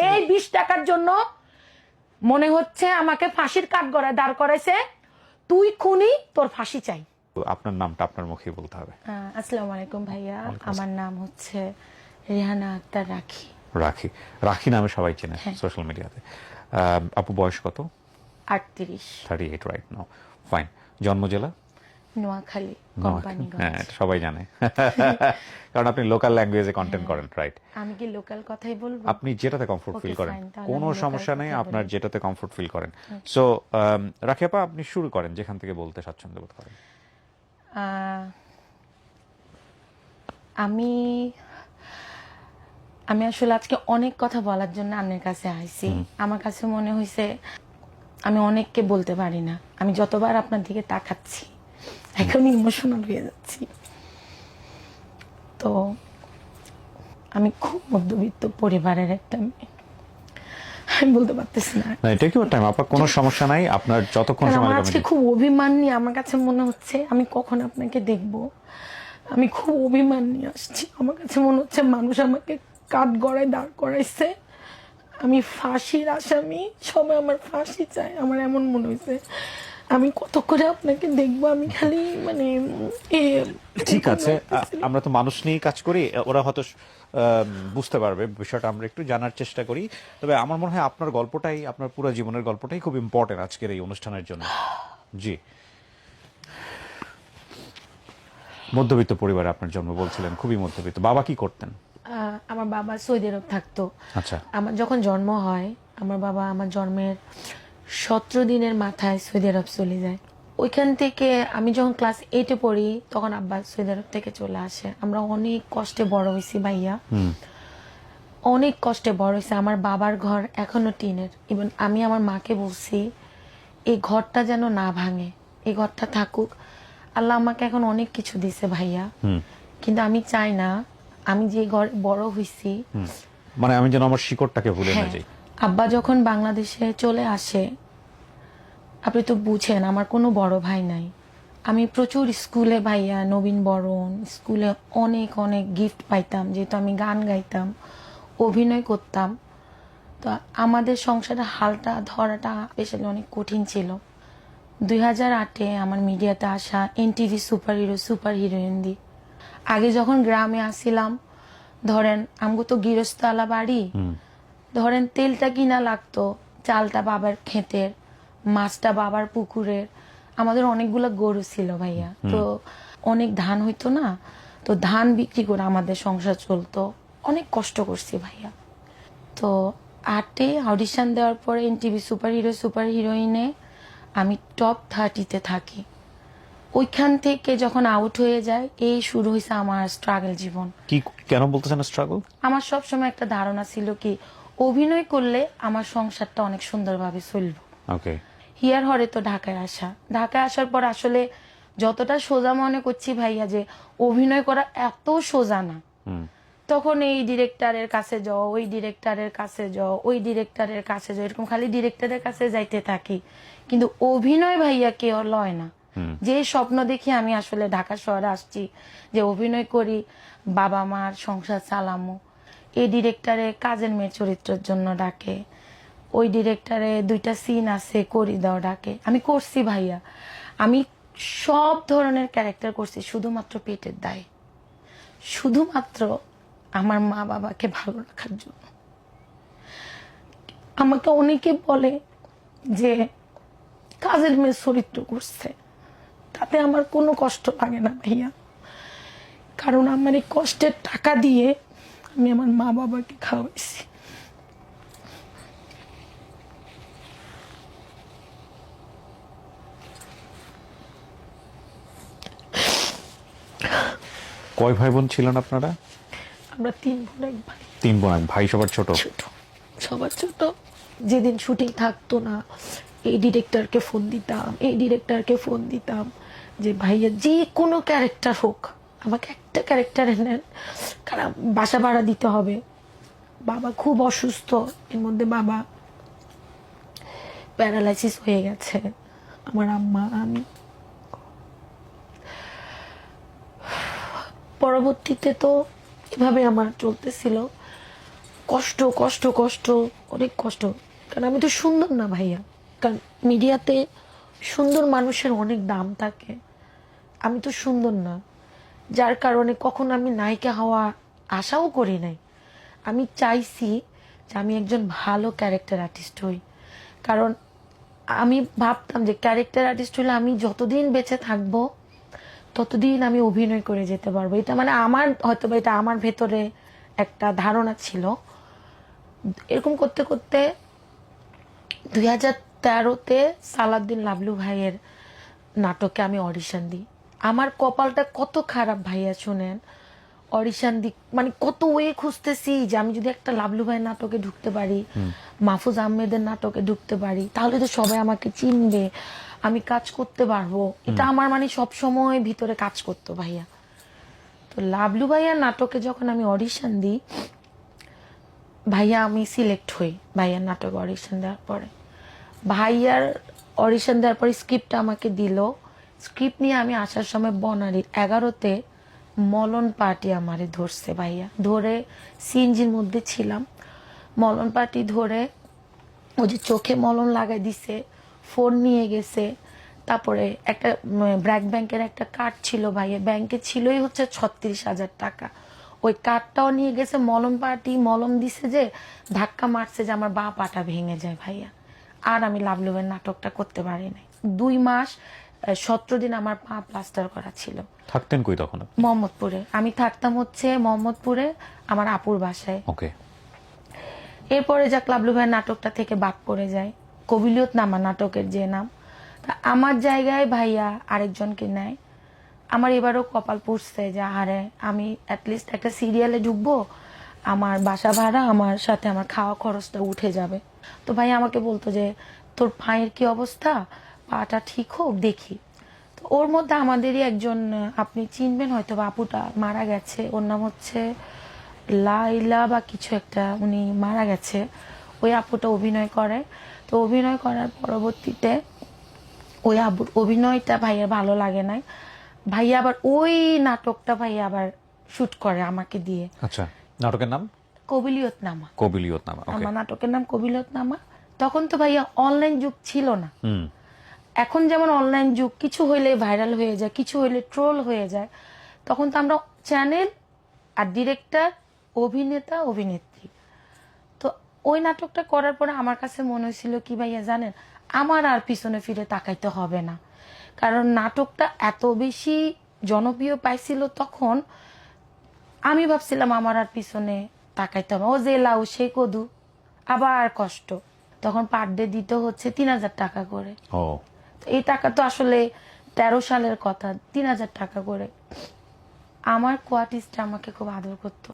এই 20 টাকার জন্য মনে হচ্ছে আমাকে ফাঁসির কাঠগড়ায় দাঁড় করাইছে। তুই খুনি, তোর ফাঁসি চাই। আপনার নামটা আপনার মুখে বলতে হবে। আসসালামু আলাইকুম ভাইয়া, আমার নাম হচ্ছে রেহানা আক্তার রাখি। রাখি, রাখি নামে সবাই চেনে সোশ্যাল মিডিয়াতে। আপু বয়স কত? 38। 38 রাইট নাও। ফাইন। জন্ম জেলা? নোয়াখালী, নোয়াখালী। কোম্পানিগঞ্জ। হ্যাঁ, এটা সবাই জানে কারণ আপনি লোকাল ল্যাঙ্গুয়েজে কন্টেন্ট করেন, রাইট? আমি কি লোকাল কথাই বলবো? আপনি যেটাতে কমফোর্ট Okay, ফিল করেন, fine, তাহলে কোনো আমি local সমস্যা নেই, কথাই আপনার বলি। যেটাতে কমফোর্ট ফিল করেন। সো রাখি আপা, আপনি শুরু করেন যেখান থেকে বলতে স্বাচ্ছন্দ্য বোধ করেন। আহ, আমি আমি আসলে আজকে অনেক কথা বলার জন্য আপনার কাছে আইছি। আমার কাছে মনে হয়েছে আমি অনেককে বলতে পারি না। আমি যতবার আপনার দিকে তাকাচ্ছি এখন ইমোশনাল হয়ে যাচ্ছি। তো আমি খুব মধ্যবিত্ত পরিবারের একটা মেয়ে, আমি বলতে পারতেছি না। না, টেক ইউর টাইম আপা, কোনো সমস্যা নাই, আপনার যতক্ষণ কারণ সময় আমার লাগে আজকে খুব অভিমান নিয়ে আমার কাছে মনে হচ্ছে আমি কখন আপনাকে দেখব। আমি খুব অভিমান নিয়ে আসছি। আমার কাছে মনে হচ্ছে মানুষ আমাকে কাঠ গড়ায় দাঁড় করাইছে, আমি ফাঁসির আসামি, সবাই আমার ফাঁসি চায়। আমার এমন মনে হয়েছে আমি কত করে আপনাকে দেখবো, আমি খালি মানে ঠিক আছে, আমরা তো মানুষ নিয়েই কাজ করি, ওরা হয়তো বুঝতে পারবে বিষয়টা, আমরা একটু জানার চেষ্টা করি। তবে আমার মনে হয় আপনার গল্পটাই, আপনার পুরো জীবনের গল্পটাই খুব ইম্পর্টেন্ট আজকের এই অনুষ্ঠানের জন্য। জি, মধ্যবিত্ত পরিবারে আপনার জন্ম বলছিলেন, খুবই মধ্যবিত্ত। বাবা কি করতেন? আমার বাবা সৌদি আরব থাকতো। আচ্ছা। আমার যখন জন্ম হয় আমার বাবা আমার জন্মের 17 দিনের মাথায় সৌদি আরব চলে যায়। ওইখান থেকে আমি যখন ক্লাস 8-এ পড়ি তখন আব্বা সৌদি আরব থেকে চলে আসে। আমরা অনেক কষ্টে বড় হয়েছি ভাইয়া, অনেক কষ্টে বড় হয়েছে। আমার বাবার ঘর এখনো টিনের। ইভেন আমি আমার মাকে বলছি এই ঘরটা যেন না ভাঙে, এই ঘরটা থাকুক। আল্লাহ আমাকে এখন অনেক কিছু দিছে ভাইয়া, কিন্তু আমি চাই না আমি যে ঘর বড় হয়েছি, মানে আমি যেন আমার শিকড়টাকে ভুলে না যাই। আব্বা যখন বাংলাদেশে চলে আসে, আপনি তো বুঝেন আমার কোনো বড় ভাই নাই। আমি প্রচুর স্কুলে ভাইয়া নবীন বরণ স্কুলে অনেক অনেক গিফট পাইতাম, যেহেতু আমি গান গাইতাম, অভিনয় করতাম। তো আমাদের সংসারের হালটা ধরাটা আসলে অনেক কঠিন ছিল। 2008-এ আমার মিডিয়াতে আসা NTV super hero super heroine দি। আগে যখন গ্রামে আসিলাম, ধরেন আমগো তো গৃহস্থলা বাড়ি, ধরেন তেলটা কিনা লাগতো, চালটা বাবার ক্ষেতের, মাছটা বাবার পুকুরের। আমাদের অনেকগুলো গরু ছিল ভাইয়া, তো অনেক ধান হইতো না, তো ধান বিক্রি করে আমাদের সংসার চলতো। অনেক কষ্ট করছি ভাইয়া। তো 8-এ অডিশন দেওয়ার পরে এনটিভি সুপার হিরো সুপার হিরোইনে আমি টপ 30-তে থাকি। ওইখান থেকে যখন আউট হয়ে যায়, এই শুরু হয়েছে আমার স্ট্রাগল জীবন। কি কেন বলতেছেন স্ট্রাগল? আমার সবসময় একটা ধারণা ছিল কি অভিনয় করলে আমার সংসারটা অনেক সুন্দরভাবে চলবে। ওকে। হিয়ার হরে তো ঢাকায় আসা, ঢাকায় আসার পর আসলে যতটা সোজা মনে করছি ভাইয়া যে অভিনয় করা এত সোজা না। তখন এই ডিরেক্টরের কাছে যাও, ওই ডিরেক্টরের কাছে যাও, ওই ডিরেক্টরের কাছে যাও, এরকম খালি ডিরেক্টরের কাছে যাইতে থাকি, কিন্তু অভিনয় ভাইয়া কেউ লয় না। যে স্বপ্ন দেখি আমি আসলে ঢাকা শহরে আসছি যে অভিনয় করি, বাবা মার সংসার চালামো, এই ডিরেক্টরে কাজের মেয়ে চরিত্রের জন্য ডাকে, ওই ডিরেক্টরে 2টা সিন আছে করি দাও ডাকে। আমি করছি ভাইয়া, আমি সব ধরনের ক্যারেক্টার করছি শুধুমাত্র পেটের দায়ে, শুধুমাত্র আমার মা বাবাকে ভালো রাখার জন্য। আমাকে অনেকে বলে যে কাজের মেয়ে চরিত্র করছে, তাতে আমার কোনো কষ্ট লাগে না ভাইয়া, কারণ আমার এই কষ্টের টাকা দিয়ে আমি আমার মা বাবাকে খাওয়াইছি। কয় ভাই বোন ছিলেন আপনারা? আমরা 3 বোন 1 ভাই। 3 বোন, এক ভাই। সবার ছোট? ছোট, সবার ছোট। যেদিন শুটিং থাকতো না, এই ডিরেক্টরকে ফোন দিতাম, এই ডিরেক্টরকে ফোন দিতাম যে ভাইয়া যে কোনো ক্যারেক্টার হোক আমাকে একটা ক্যারেক্টারে নেন, কারণ বাসা ভাড়া দিতে হবে। বাবা খুব অসুস্থ, এর মধ্যে বাবা প্যারালাইসিস হয়ে গেছে, আমার আম্মা আমি। পরবর্তীতে তো এভাবে আমার চলতেছিল। কষ্ট কষ্ট কষ্ট, অনেক কষ্ট। কারণ আমি তো সুন্দর না ভাইয়া, কারণ মিডিয়াতে সুন্দর মানুষের অনেক দাম থাকে, আমি তো সুন্দর না, যার কারণে কখন আমি নায়িকা হওয়া আশাও করি নাই। আমি চাইছি যে আমি একজন ভালো ক্যারেক্টার আর্টিস্ট হই, কারণ আমি ভাবতাম যে ক্যারেক্টার আর্টিস্ট হলে আমি যতদিন বেঁচে থাকবো ততদিন আমি অভিনয় করে যেতে পারবো। এটা মানে আমার হয়তো বা এটা আমার ভেতরে একটা ধারণা ছিল। এরকম করতে করতে 2013-তে সালাউদ্দিন লাবলু ভাইয়ের নাটকে আমি অডিশন দিই। আমার কপালটা কত খারাপ ভাইয়া শুনেন, অডিশন দি মানে কত ওয়ে খুঁজতেছি যে আমি যদি একটা লাবলু ভাইয়ের নাটকে ঢুকতে পারি, মাহফুজ আহমেদের নাটকে ঢুকতে পারি, তাহলে তো সবাই আমাকে চিনবে, আমি কাজ করতে পারবো। এটা আমার মানে সবসময় ভিতরে কাজ করতো ভাইয়া। তো লাবলু ভাইয়ার নাটকে যখন আমি অডিশন দিই, ভাইয়া আমি সিলেক্ট হই ভাইয়ার নাটকে অডিশন দেওয়ার পরে। ভাইয়ার অডিশন দেওয়ার পরে স্ক্রিপ্ট আমাকে দিল। স্ক্রিপ্ট নিয়ে আমি আসার সময় বনানীর 11তে মলন পার্টি আমারে ধরছে ভাইয়া, ধরে সিএনজির মধ্যে ছিলাম, মলন পার্টি ধরে ওই যে চোখে মলম লাগাই দিছে, ফোন নিয়ে গেছে, তারপরে একটা ব্র্যাক ব্যাংকের একটা কার্ড ছিল ভাইয়া, ব্যাংকে ছিলই হচ্ছে 36,000 টাকা, ওই কার্ডটাও নিয়ে গেছে। মলম পার্টি মলম দিছে যে ধাক্কা মারছে যে আমার বাঁ পাটা ভেঙে যায় ভাইয়া। আর আমি লাবলু ভাইয়ের নাটকটা করতে পারি নাই। 2 মাস 17 দিন আমার পা প্লাস্টার করা ছিল। থাকতেন কই তখন? মোহাম্মদপুরে আমি থাকতাম, হচ্ছে মোহাম্মদপুরে আমার আপুর বাসায়। ওকে। এরপরে যাক লাবলু ভাইয়ের নাটকটা থেকে বাদ পড়ে যায়, কবিলিয়ত নামা নাটকের যে নাম, তা আমার জায়গায় ভাইয়া আরেকজনকে নেয়। আমার এবারও কপাল পুড়ছে যে আরে আমি অ্যাটলিস্ট একটা সিরিয়ালে ঢুকবো, আমার বাসা ভাড়া, আমার সাথে আমার খাওয়া খরচটা উঠে যাবে। তো ভাই আমাকে বলতো যে তোর পায়ের কি অবস্থা, পাটা ঠিক হোক দেখি। তো ওর মধ্যে আমাদেরই একজন, আপনি চিনবেন হয়তো বা, আপুটা মারা গেছে, ওর নাম হচ্ছে লাইলা বা কিছু একটা, উনি মারা গেছে। ওই আপুটা অভিনয় করে। তো অভিনয় করার পরবর্তীতে ওই আপুর অভিনয়টা ভাইয়ের ভালো লাগে নাই, ভাইয়া আবার ওই নাটকটা ভাইয়া আবার শুট করে আমাকে দিয়ে। আচ্ছা, নাটকের নাম কবিলিয়ত নামা। কবিলিয়ত নামা। ওকে। আমার নাটকের নাম কবিলিয়ত নামা। তখন তো ভাইয়া অনলাইন যুগ ছিল না। হুম। এখন যেমন অনলাইন যুগ, কিছু হইলে ভাইরাল হয়ে যায়, কিছু হইলে ট্রোল হয়ে যায়। তখন তো আমরা চ্যানেল আর ডিরেক্টর, অভিনেতা অভিনেত্রী। তো ওই নাটকটা করার পরে আমার কাছে মনে হয়েছিল কি ভাইয়া জানেন, আমার আর পিছনে ফিরে তাকাইতে হবে না, কারণ নাটকটা এত বেশি জনপ্রিয় পাইছিল তখন। আমি ভাবছিলাম আমার আর পিছনে তাকাইতে হবে, ও যে লাউ সে কদু, আবার কষ্ট। তখন পার ডে দিতে হচ্ছে 3,000 টাকা করে। ও, তো এই টাকা তো আসলে 13 সালের কথা, 3,000 টাকা করে। আমার কোয়ার্টিস্টটা আমাকে খুব আদর করতো।